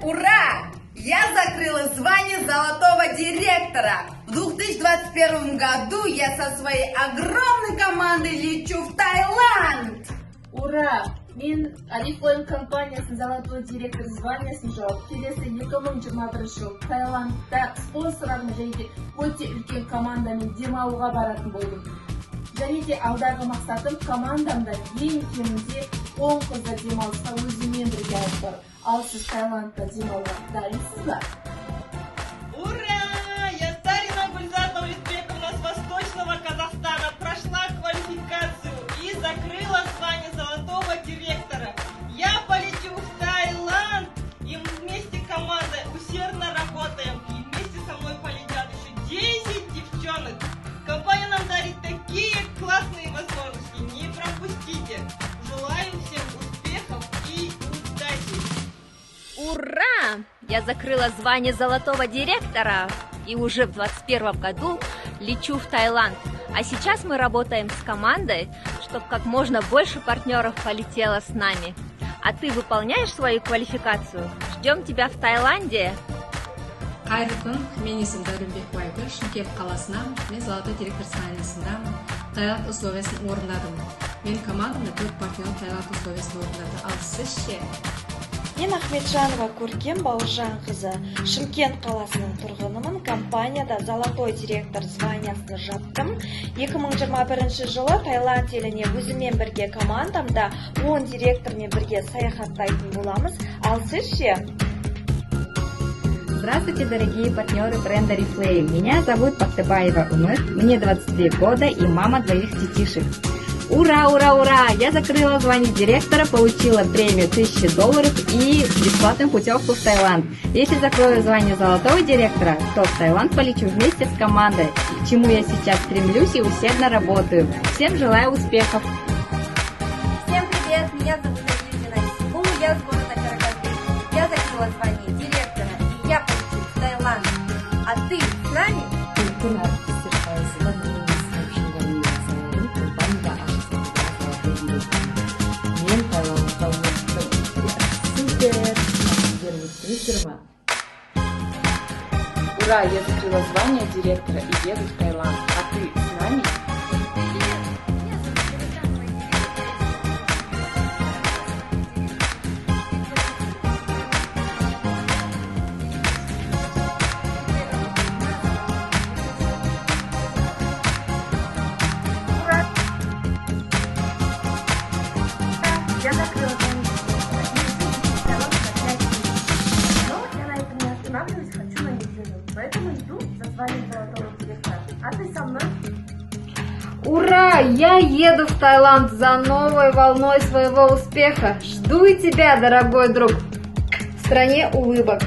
Ура! Я закрыла звание золотого директора. В 2021 году я со своей огромной командой лечу в Таиланд. Ура! Мен Oriflame компаниясының золотой директор званиясын жауып, келесі 2021 жыл Таиландта спонсорлармен және де өте үлкен командамен демалуға баратын болдым. Және де алдағы мақсатым командамда ең кемінде 10 қызды демалысқа өзімен бірге алып барып. Ал сіз Таиландта демалуға дайынсыз ба? Ура! Я Тарина Гульзатова из Бековна с Восточного Казахстана прошла квалификацию и закрыла звание золотого директора. Я полечу в Таиланд, и мы вместе командой усердно работаем. И вместе со мной полетят еще 10 девчонок. Компания нам дарит такие классные возможности. Не пропустите. Желаю всем успехов и удачи. Ура! Я закрыла звание золотого директора и уже в 2021 году лечу в Таиланд. А сейчас мы работаем с командой, чтобы как можно больше партнеров полетело с нами. А ты выполняешь свою квалификацию? Ждем тебя в Таиланде. Қайырлы күн, мен есімім Дәуренбек Айгүл, Шымкент қаласынан, мен золотой директор званиясында Таиланд условиясын орындадым. Мен командамда 4 партнер Таиланд условиясын орындады. Ал сіз ше? Мен Ахметжанова Көркем Бауыржан қызы, Шымкент қаласының тұрғынымын. Компанияда золотой директор званиясын жаптым. 2021 жылы Таиланд еліне өзімен бірге командамда 10 директормен бірге саяхаттайтын боламыз. Ал сіз ше? Здравствуйте, дорогие партнеры бренда Oriflame. Меня зовут Бактыбаева Умыр, мне 22 года и мама двоих детишек. Ура, ура, ура! Я закрыла звание директора, получила премию $1000 и бесплатную путевку в Таиланд. Если закрою звание золотого директора, то в Таиланд полечу вместе с командой, к чему я сейчас стремлюсь и усердно работаю. Всем желаю успехов! Всем привет! Меня зовут Надежда Насибу, я с города Караганды. Я закрыла звание директора, и я полечу в Таиланд. А ты с нами? Ура! Я закрыла звание директора и еду в Таиланд. А ты с нами? Я закрыла звание директора, но я на этом не останавливаюсь, хочу на неделю. Поэтому иду за звание золотого директора. А ты со мной? Ура! Я еду в Таиланд за новой волной своего успеха. Жду и тебя, дорогой друг, в стране улыбок.